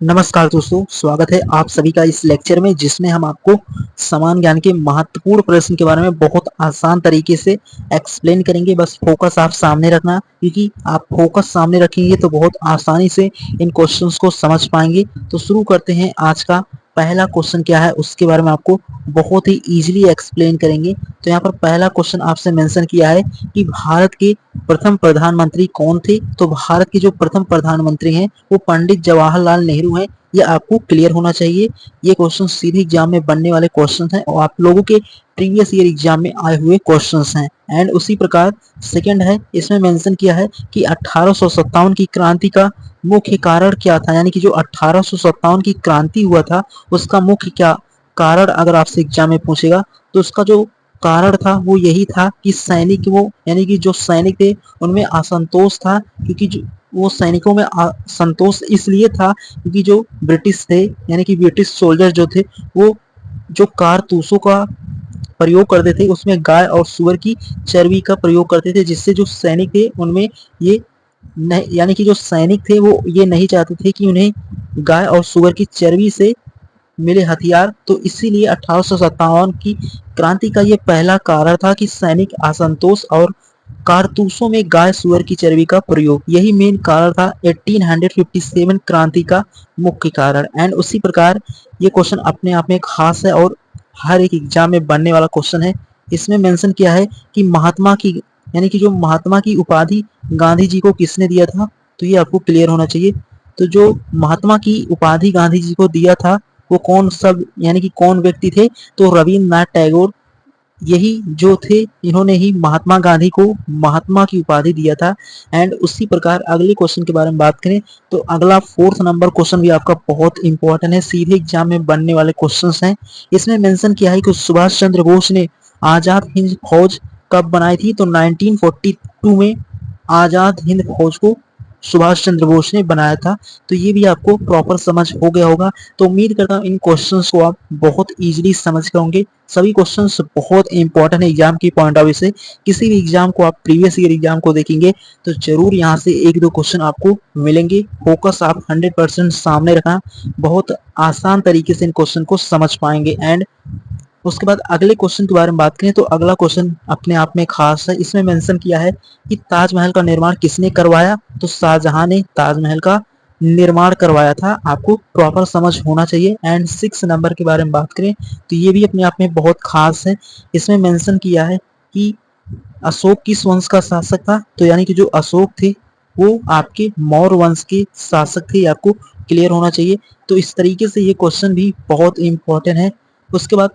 नमस्कार दोस्तों, स्वागत है आप सभी का इस लेक्चर में जिसमें हम आपको समान ज्ञान के महत्वपूर्ण प्रश्न के बारे में बहुत आसान तरीके से एक्सप्लेन करेंगे। बस फोकस आप सामने रखना, क्योंकि आप फोकस सामने रखेंगे तो बहुत आसानी से इन क्वेश्चंस को समझ पाएंगे। तो शुरू करते हैं। आज का पहला क्वेश्चन क्या है उसके बारे में आपको बहुत ही इजीली एक्सप्लेन करेंगे। तो यहाँ पर पहला क्वेश्चन आपसे मेंशन किया है कि भारत के प्रथम प्रधानमंत्री कौन थे। तो भारत के जो प्रथम प्रधानमंत्री हैं वो पंडित जवाहरलाल नेहरू हैं। ये आपको क्लियर होना चाहिए। ये क्वेश्चन सीधे एग्जाम में बनने वाले क्वेश्चन हैं और आप लोगों के प्रीवियस ईयर एग्जाम में आए हुए क्वेश्चंस हैं। एंड उसी प्रकार सेकंड है, इसमें मेंशन किया है कि 1857 की क्रांति का मुख्य कारण क्या था। यानी कि जो 1857 की क्रांति हुआ था उसका मुख्य क्या कारण अगर आपसे एग्जाम में पूछेगा तो उसका जो कारण था वो यही था कि सैनिक वो यानी कि जो सैनिक थे उनमें असंतोष था, क्योंकि जो वो सैनिकों में असंतोष इसलिए था क्योंकि जो ब्रिटिश थे यानी कि ब्रिटिश सोल्जर जो थे वो जो कारतूसों का प्रयोग करते थे उसमें गाय और सुअर की चर्बी का प्रयोग करते थे, जिससे जो सैनिक थे उनमें ये यानी कि जो सैनिक थे वो ये नहीं चाहते थे कि उन्हें गाय और सुअर की चर्बी से मिले हथियार। तो इसीलिए 1857 की क्रांति का ये पहला कारण था कि सैनिक असंतोष और कारतूसों में गाय सुअर की चर्बी का प्रयोग, यही मेन कारण था 1857 क्रांति का मुख्य कारण। एंड उसी प्रकार ये क्वेश्चन अपने आप में खास है और हर एक एग्जाम में बनने वाला क्वेश्चन है। इसमें मेंशन किया है कि महात्मा की यानी कि जो महात्मा की उपाधि गांधी जी को किसने दिया था। तो ये आपको क्लियर होना चाहिए। तो जो महात्मा की उपाधि गांधी जी को दिया था वो कौन सब यानी कि कौन व्यक्ति थे। तो रविन्द्रनाथ टैगोर यही जो थे, इन्होंने ही महात्मा गांधी को महात्मा की उपाधि दिया था। एंड उसी प्रकार अगले क्वेश्चन के बारे में बात करें तो अगला 4th नंबर क्वेश्चन भी आपका बहुत इंपॉर्टेंट है, सीधे एग्जाम में बनने वाले क्वेश्चंस हैं। इसमें मेंशन किया है कि सुभाष चंद्र बोस ने आजाद हिंद फौज कब बनाई थी। तो 1942 में आजाद हिंद फौज को सुभाष चंद्र बोस ने बनाया था। तो ये भी आपको प्रॉपर समझ हो गया होगा। तो उम्मीद करता हूँ इन क्वेश्चंस को आप बहुत इजीली समझ गए होंगे। सभी क्वेश्चंस बहुत इंपॉर्टेंट है एग्जाम की पॉइंट ऑफ व्यू से। किसी भी एग्जाम को आप प्रीवियस ईयर एग्जाम को देखेंगे तो जरूर यहाँ से एक दो क्वेश्चन आपको मिलेंगे। फोकस आप 100% सामने रखना, बहुत आसान तरीके से इन क्वेश्चन को समझ पाएंगे। एंड उसके बाद अगले क्वेश्चन के बारे में बात करें तो अगला क्वेश्चन अपने आप में खास है। इसमें मेंशन किया है कि ताजमहल का निर्माण किसने करवाया। तो शाहजहां ने ताजमहल का निर्माण करवाया था। आपको प्रॉपर समझ होना चाहिए। एंड 6 नंबर के बारे में बात करें तो ये भी अपने आप में बहुत खास है। इसमें मेंशन किया है कि अशोक किस वंश का शासक था। तो यानी कि जो अशोक थे वो आपके मौर्य वंश के शासक थे। आपको क्लियर होना चाहिए। तो इस तरीके से ये क्वेश्चन भी बहुत इंपॉर्टेंट है। उसके बाद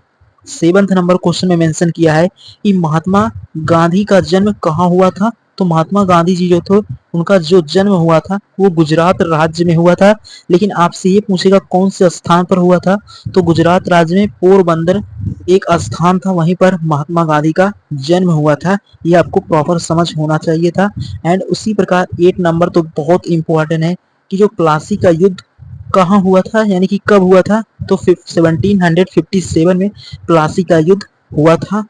7th नंबर क्वेश्चन में मेंशन किया है कि महात्मा गांधी का जन्म कहाँ हुआ था। तो महात्मा गांधी जी जो थे उनका जो जन्म हुआ था वो गुजरात राज्य में हुआ था। लेकिन आपसे ये पूछेगा कौन से स्थान पर हुआ था। तो गुजरात राज्य में पोरबंदर एक स्थान था, वहीं पर महात्मा गांधी का जन्म हुआ था। ये आपको प्रॉपर समझ होना चाहिए था। एंड उसी प्रकार 8 नंबर तो बहुत इंपॉर्टेंट है कि जो प्लासी का युद्ध कहाँ हुआ था यानी कि कब हुआ था। तो 1757 में प्लासी का युद्ध हुआ था।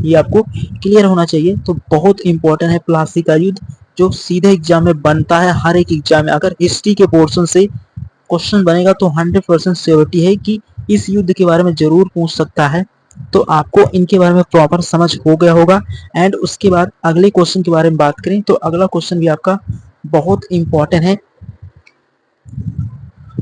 ये आपको क्लियर होना चाहिए। तो बहुत इंपॉर्टेंट है प्लासी का युद्ध, जो सीधे एग्जाम में बनता है हर एक एग्जाम में। अगर हिस्ट्री के पोर्शन से क्वेश्चन बनेगा तो 100% श्योरिटी है कि इस युद्ध के बारे में जरूर पूछ सकता है। तो आपको इनके बारे में प्रॉपर समझ हो गया होगा। एंड उसके बाद अगले क्वेश्चन के बारे में बात करें तो अगला क्वेश्चन भी आपका बहुत इंपॉर्टेंट है।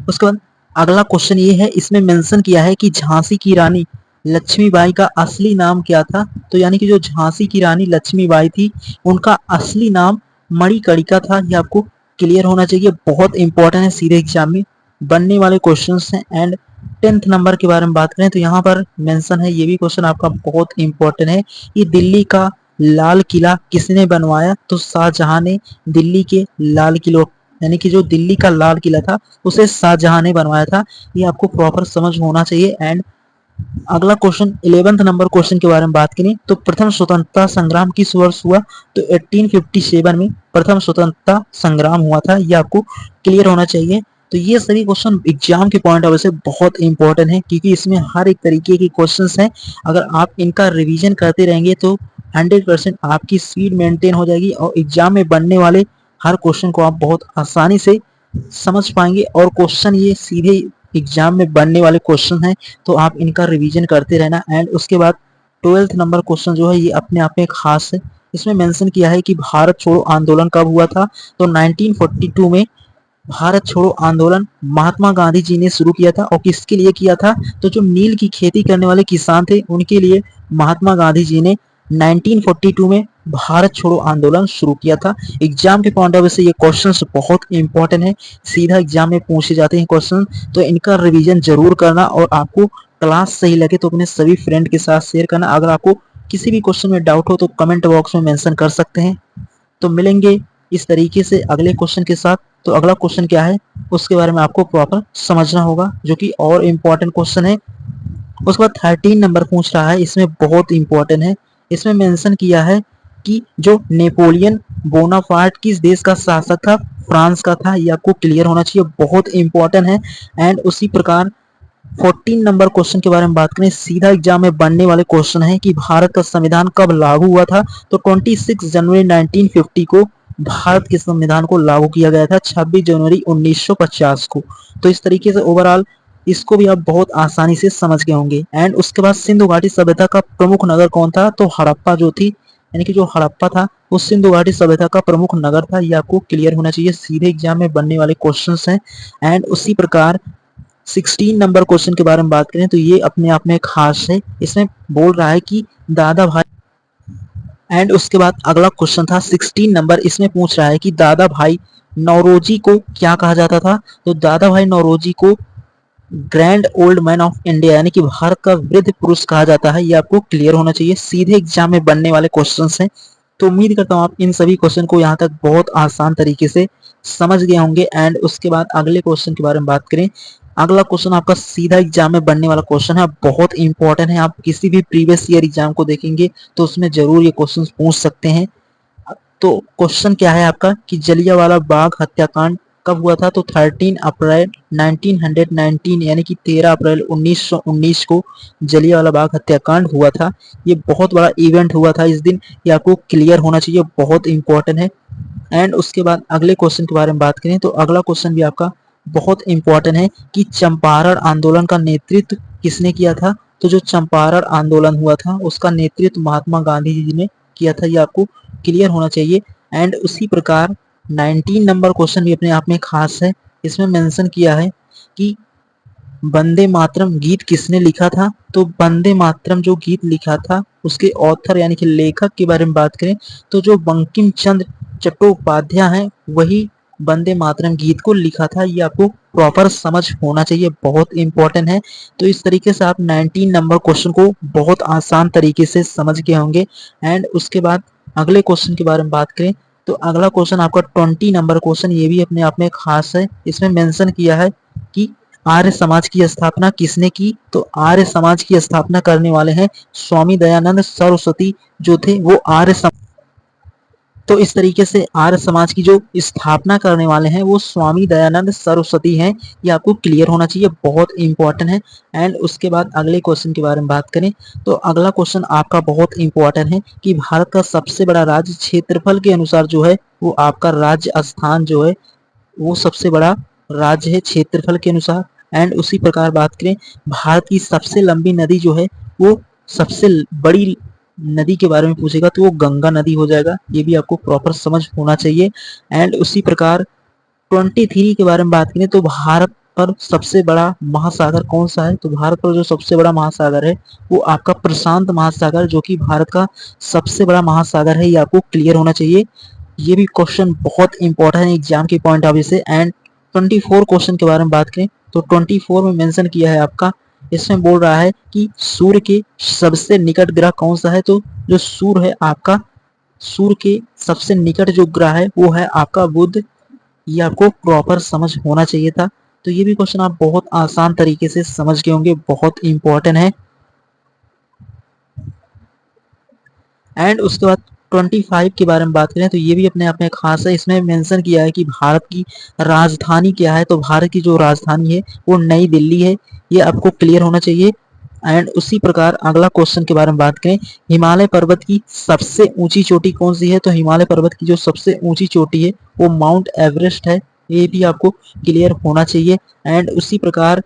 उसके बाद अगला क्वेश्चन ये है, इसमें मेंशन किया है कि झांसी की रानी लक्ष्मीबाई का असली नाम क्या था। तो यानी कि जो झांसी की रानी लक्ष्मीबाई थी उनका असली नाम मणिकर्णिका था। ये आपको क्लियर होना चाहिए। बहुत इंपॉर्टेंट है, सीधे एग्जाम में बनने वाले क्वेश्चंस हैं। एंड 10th नंबर के बारे में बात करें तो यहाँ पर मेंशन है, ये भी क्वेश्चन आपका बहुत इंपॉर्टेंट है कि दिल्ली का लाल किला किसने बनवाया। तो शाहजहां ने दिल्ली के लाल किले यानी कि जो दिल्ली का लाल किला था उसे शाहजहां ने बनवाया था। ये आपको प्रॉपर समझ होना चाहिए। एंड अगला क्वेश्चन 11th नंबर क्वेश्चन के बारे में बात करें तो प्रथम स्वतंत्रता संग्राम किस वर्ष हुआ। तो 1857 में प्रथम स्वतंत्रता संग्राम हुआ था। ये आपको क्लियर होना चाहिए। तो ये सभी क्वेश्चन एग्जाम के पॉइंट ऑफ व्यू से बहुत इंपॉर्टेंट है, क्योंकि इसमें हर एक तरीके के क्वेश्चंस हैं। अगर आप इनका रिवीजन करते रहेंगे तो 100% आपकी स्पीड मेंटेन हो जाएगी और एग्जाम में बनने वाले हर क्वेश्चन को आप बहुत आसानी से समझ पाएंगे। और क्वेश्चन ये सीधे एग्जाम में बनने वाले क्वेश्चन हैं, तो आप इनका रिवीजन करते रहना। एंड उसके बाद 12th नंबर क्वेश्चन जो है ये अपने आप में खास है। इसमें मेंशन किया है कि भारत छोड़ो आंदोलन कब हुआ था, तो 1942 में भारत छोड़ो आंदोलन महात्मा गांधी जी ने शुरू किया था। और किसके लिए किया था, तो जो नील की खेती करने वाले किसान थे उनके लिए महात्मा गांधी जी ने 1942 में भारत छोड़ो आंदोलन शुरू किया था। एग्जाम के पॉइंट ऑफ व्यू से ये क्वेश्चंस बहुत इंपॉर्टेंट है, सीधा एग्जाम में पूछे जाते हैं क्वेश्चन, तो इनका रिवीजन जरूर करना। और आपको क्लास सही लगे तो अपने सभी फ्रेंड के साथ शेयर करना। अगर आपको किसी भी क्वेश्चन में डाउट हो तो कमेंट बॉक्स में मेंशन कर सकते हैं। तो मिलेंगे इस तरीके से अगले क्वेश्चन के साथ। तो अगला क्वेश्चन क्या है उसके बारे में आपको प्रॉपर समझना होगा, जो कि और इम्पोर्टेंट क्वेश्चन है। उसके बाद 13 नंबर पूछ रहा है, इसमें बहुत इंपॉर्टेंट है। इसमें मेंशन किया है कि जो नेपोलियन बोनापार्ट किस देश का शासक था, फ्रांस का था। ये आपको क्लियर होना चाहिए, बहुत इंपॉर्टेंट है। एंड उसी प्रकार 14 नंबर क्वेश्चन के बारे में बात करें, सीधा एग्जाम में बनने वाले क्वेश्चन है कि भारत का संविधान कब लागू हुआ था, तो 26 जनवरी 1950 को भारत के संविधान को लागू किया गया था, 26 जनवरी 1950 को। तो इस तरीके से ओवरऑल इसको भी आप बहुत आसानी से समझ गए होंगे। एंड उसके बाद सिंधु घाटी सभ्यता का प्रमुख नगर कौन था, तो हड़प्पा जो थी, यानी कि जो हड़प्पा था वो सिंधु घाटी सभ्यता का प्रमुख नगर था। ये आपको क्लियर होना चाहिए, सीधे एग्जाम में बनने वाले क्वेश्चंस हैं। एंड उसी प्रकार 16 नंबर क्वेश्चन के बारे में बात करें तो ये अपने आप में खास है। इसमें बोल रहा है कि दादा भाई, एंड उसके बाद अगला क्वेश्चन था 16 नंबर, इसमें पूछ रहा है कि दादा भाई नौरोजी को क्या कहा जाता था, तो दादा भाई नौरोजी को grand old man of India, यानी कि भारत का वृद्ध पुरुष कहा जाता है। ये आपको क्लियर होना चाहिए, सीधे एग्जाम में बनने वाले क्वेश्चंस हैं। तो उम्मीद करता हूँ आप इन सभी क्वेश्चन को यहाँ तक बहुत आसान तरीके से समझ गए होंगे। एंड उसके बाद अगले क्वेश्चन के बारे में बात करें, अगला क्वेश्चन आपका सीधा एग्जाम में बनने वाला क्वेश्चन है, बहुत इंपॉर्टेंट है। आप किसी भी प्रीवियस ईयर एग्जाम को देखेंगे तो उसमें जरूर ये क्वेश्चन पूछ सकते हैं। तो क्वेश्चन क्या है आपका कि जलियांवाला बाग हत्याकांड कब हुआ था, तो 13 अप्रैल 1919, यानी कि 13 अप्रैल 1919 को जलियांवाला बाग हत्याकांड हुआ था। ये बहुत बड़ा इवेंट हुआ था इस दिन, ये आपको क्लियर होना चाहिए, बहुत इंपॉर्टेंट है। एंड उसके बाद अगले क्वेश्चन के बारे में बात करें तो अगला क्वेश्चन भी आपका बहुत इंपॉर्टेंट है कि चंपारण आंदोलन का नेतृत्व किसने किया था, तो जो चंपारण आंदोलन हुआ था उसका नेतृत्व महात्मा गांधी जी ने किया था। ये आपको क्लियर होना चाहिए। एंड उसी प्रकार 19 नंबर क्वेश्चन भी अपने आप में खास है। इसमें मेंशन किया है कि वंदे मातरम गीत किसने लिखा था, तो वंदे मातरम जो गीत लिखा था उसके ऑथर यानी कि लेखक के बारे में बात करें तो जो बंकिम चंद्र चट्टोपाध्याय हैं वही वंदे मातरम गीत को लिखा था। ये आपको प्रॉपर समझ होना चाहिए, बहुत इंपॉर्टेंट है। तो इस तरीके से आप 19 नंबर क्वेश्चन को बहुत आसान तरीके से समझ गए होंगे। एंड उसके बाद अगले क्वेश्चन के बारे में बात करें तो अगला क्वेश्चन आपका 20 नंबर क्वेश्चन, ये भी अपने आप में खास है। इसमें मेंशन किया है कि आर्य समाज की स्थापना किसने की, तो आर्य समाज की स्थापना करने वाले हैं स्वामी दयानंद सरस्वती जो थे वो आर्य समाज। तो इस तरीके से आर्य समाज की जो स्थापना करने वाले हैं वो स्वामी दयानंद सरस्वती हैं। ये आपको क्लियर होना चाहिए, बहुत इंपॉर्टेंट है। एंड उसके बाद अगले क्वेश्चन के बारे में बात करें तो अगला क्वेश्चन आपका बहुत इंपॉर्टेंट है कि भारत का सबसे बड़ा राज्य क्षेत्रफल के अनुसार जो है वो आपका राजस्थान जो है वो सबसे बड़ा राज्य है क्षेत्रफल के अनुसार। एंड उसी प्रकार बात करें भारत की सबसे लंबी नदी जो है वो सबसे बड़ी नदी के बारे में पूछेगा तो वो गंगा नदी हो जाएगा। ये भी आपको प्रॉपर समझ होना चाहिए। एंड उसी प्रकार 23 के बारे में बात करें तो भारत पर सबसे बड़ा महासागर कौन सा है, तो भारत पर जो सबसे बड़ा महासागर है वो आपका प्रशांत महासागर जो कि भारत का सबसे बड़ा महासागर है। ये आपको क्लियर होना चाहिए, ये भी क्वेश्चन बहुत इंपॉर्टेंट है एग्जाम के पॉइंट ऑफ व्यू से। एंड 24 क्वेश्चन के बारे में बात करें तो 24 में मेंशन किया है आपका, इसमें बोल रहा है कि सूर्य के सबसे निकट ग्रह कौन सा है, तो जो सूर्य है आपका, सूर्य के सबसे निकट जो ग्रह है वो है आपका बुध। ये आपको प्रॉपर समझ होना चाहिए था। तो ये भी क्वेश्चन आप बहुत आसान तरीके से समझ गए होंगे, बहुत इंपॉर्टेंट है। एंड उसके बाद 25 के बारे में बात करें तो ये भी अपने आप में खास है। इसमें मेंशन किया है कि भारत की राजधानी क्या है, तो भारत की जो राजधानी है वो नई दिल्ली है। ये आपको क्लियर होना चाहिए। एंड उसी प्रकार अगला क्वेश्चन के बारे में बात करें, हिमालय पर्वत की सबसे ऊंची चोटी कौन सी है, तो हिमालय पर्वत की जो सबसे ऊंची चोटी है वो माउंट एवरेस्ट है। ये भी आपको क्लियर होना चाहिए। एंड उसी प्रकार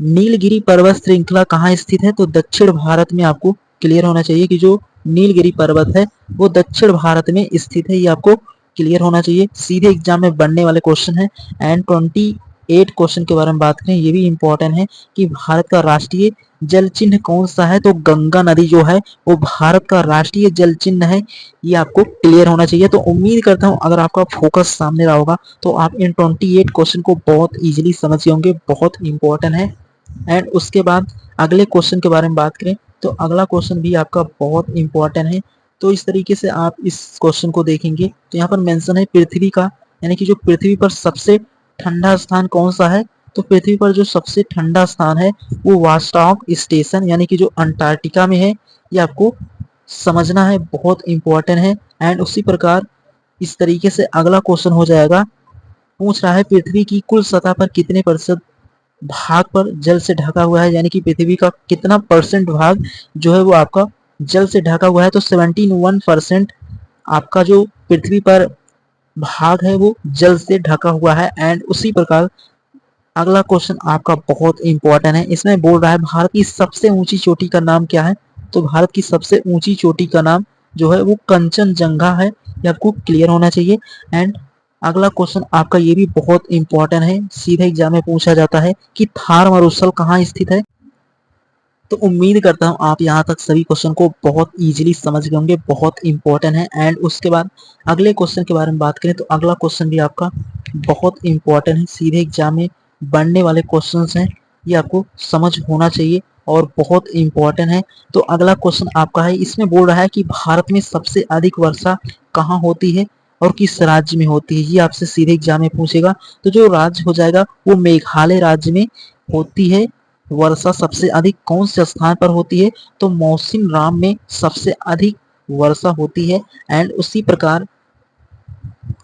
नीलगिरी पर्वत श्रृंखला कहाँ स्थित है, तो दक्षिण भारत में आपको क्लियर होना चाहिए कि जो नीलगिरी पर्वत है वो दक्षिण भारत में स्थित है, ये आपको क्लियर होना चाहिए। सीधे एग्जाम में बनने वाले क्वेश्चन है। एंड 28 क्वेश्चन के बारे में बात करें, ये भी इंपॉर्टेंट है कि भारत का राष्ट्रीय जल चिन्ह कौन सा है, तो गंगा नदी जो है वो भारत का राष्ट्रीय जल चिन्ह है, ये आपको क्लियर होना चाहिए। तो उम्मीद करता हूँ अगर आपका फोकस सामने रहा होगा तो आप इन 28 क्वेश्चन को बहुत इजीली समझ गए होंगे, बहुत इंपॉर्टेंट है। एंड उसके बाद अगले क्वेश्चन के बारे में बात करें तो अगला क्वेश्चन भी आपका बहुत इंपॉर्टेंट है। तो इस तरीके से आप इस क्वेश्चन को देखेंगे तो यहाँ पर मेंशन है पृथ्वी का, यानी कि जो पृथ्वी पर सबसे ठंडा स्थान कौन सा है, तो पृथ्वी पर जो सबसे ठंडा स्थान है वो वास्टॉक स्टेशन यानी कि जो अंटार्कटिका में है, ये आपको समझना है, बहुत इंपॉर्टेंट है। एंड उसी प्रकार इस तरीके से अगला क्वेश्चन हो जाएगा, पूछ रहा है पृथ्वी की कुल सतह पर कितने प्रतिशत भाग पर जल से ढका हुआ है, यानी कि पृथ्वी का कितना परसेंट भाग जो है वो आपका जल से ढका हुआ है, तो 71% आपका जो पृथ्वी पर भाग है वो जल से ढका हुआ है। एंड उसी प्रकार अगला क्वेश्चन आपका बहुत इंपॉर्टेंट है, इसमें बोल रहा है भारत की सबसे ऊंची चोटी का नाम क्या है, तो भारत की सबसे ऊंची चोटी का नाम जो है वो कंचनजंगा है, ये आपको क्लियर होना चाहिए। एंड अगला क्वेश्चन आपका ये भी बहुत इंपॉर्टेंट है, सीधे एग्जाम में पूछा जाता है कि थार मरुस्थल कहाँ स्थित है। तो उम्मीद करता हूँ आप यहाँ तक सभी क्वेश्चन को बहुत इजीली समझ गए होंगे, बहुत इंपॉर्टेंट है। एंड उसके बाद अगले क्वेश्चन के बारे में बात करें तो अगला क्वेश्चन भी आपका बहुत इंपॉर्टेंट है, सीधे एग्जाम में बनने वाले क्वेश्चन हैं, ये आपको समझ होना चाहिए और बहुत इंपॉर्टेंट है। तो अगला क्वेश्चन आपका है, इसमें बोल रहा है कि भारत में सबसे अधिक वर्षा कहाँ होती है और किस राज्य में होती है, ये आपसे सीधे एग्जाम में पूछेगा। तो जो राज्य हो जाएगा वो मेघालय राज्य में होती है वर्षा, सबसे अधिक कौन से स्थान पर होती है, तो मौसिन राम में सबसे अधिक वर्षा होती है। एंड उसी प्रकार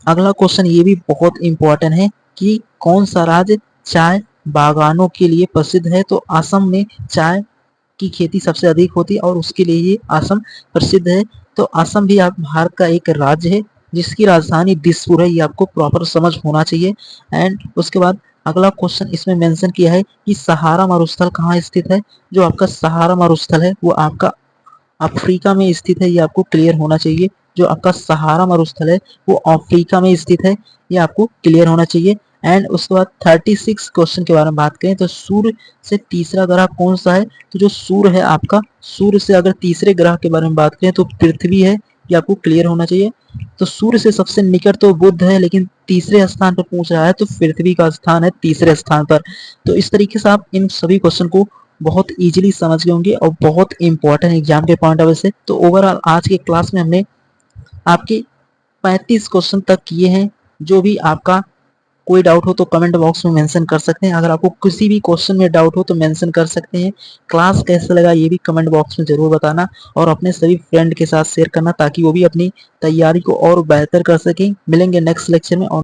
अगला क्वेश्चन ये भी बहुत इंपॉर्टेंट है कि कौन सा राज्य चाय बागानों के लिए प्रसिद्ध है, तो असम में चाय की खेती सबसे अधिक होती है और उसके लिए ये असम प्रसिद्ध है। तो असम भी आप भारत का एक राज्य है जिसकी राजधानी दिसपुर है, ये आपको प्रॉपर समझ होना चाहिए। एंड उसके बाद अगला क्वेश्चन इसमें मेंशन किया है कि सहारा मरुस्थल कहाँ स्थित है, जो आपका सहारा मरुस्थल है वो आपका अफ्रीका में स्थित है, ये आपको क्लियर होना चाहिए। जो आपका सहारा मरुस्थल है वो अफ्रीका में स्थित है, ये आपको क्लियर होना चाहिए। एंड उसके बाद 36 क्वेश्चन के बारे में बात करें तो सूर्य से तीसरा ग्रह कौन सा है, तो जो सूर्य है आपका, सूर्य से अगर तीसरे ग्रह के बारे में बात करें तो पृथ्वी है, ये आपको क्लियर होना चाहिए। तो सूर्य से सबसे निकट तो बुध है, लेकिन तीसरे स्थान पर पूछ रहा है तो पृथ्वी का स्थान है तीसरे स्थान पर। तो इस तरीके से आप इन सभी क्वेश्चन को बहुत इजीली समझ गए होंगे और बहुत इंपॉर्टेंट एग्जाम के पॉइंट ऑफ व्यू से। तो ओवरऑल आज के क्लास में हमने आपके 35 क्वेश्चन तक किए हैं। जो भी आपका कोई डाउट हो तो कमेंट बॉक्स में मेंशन कर सकते हैं, अगर आपको किसी भी क्वेश्चन में डाउट हो तो मेंशन कर सकते हैं। क्लास कैसा लगा ये भी कमेंट बॉक्स में जरूर बताना और अपने सभी फ्रेंड के साथ शेयर करना ताकि वो भी अपनी तैयारी को और बेहतर कर सकें। मिलेंगे नेक्स्ट लेक्चर में और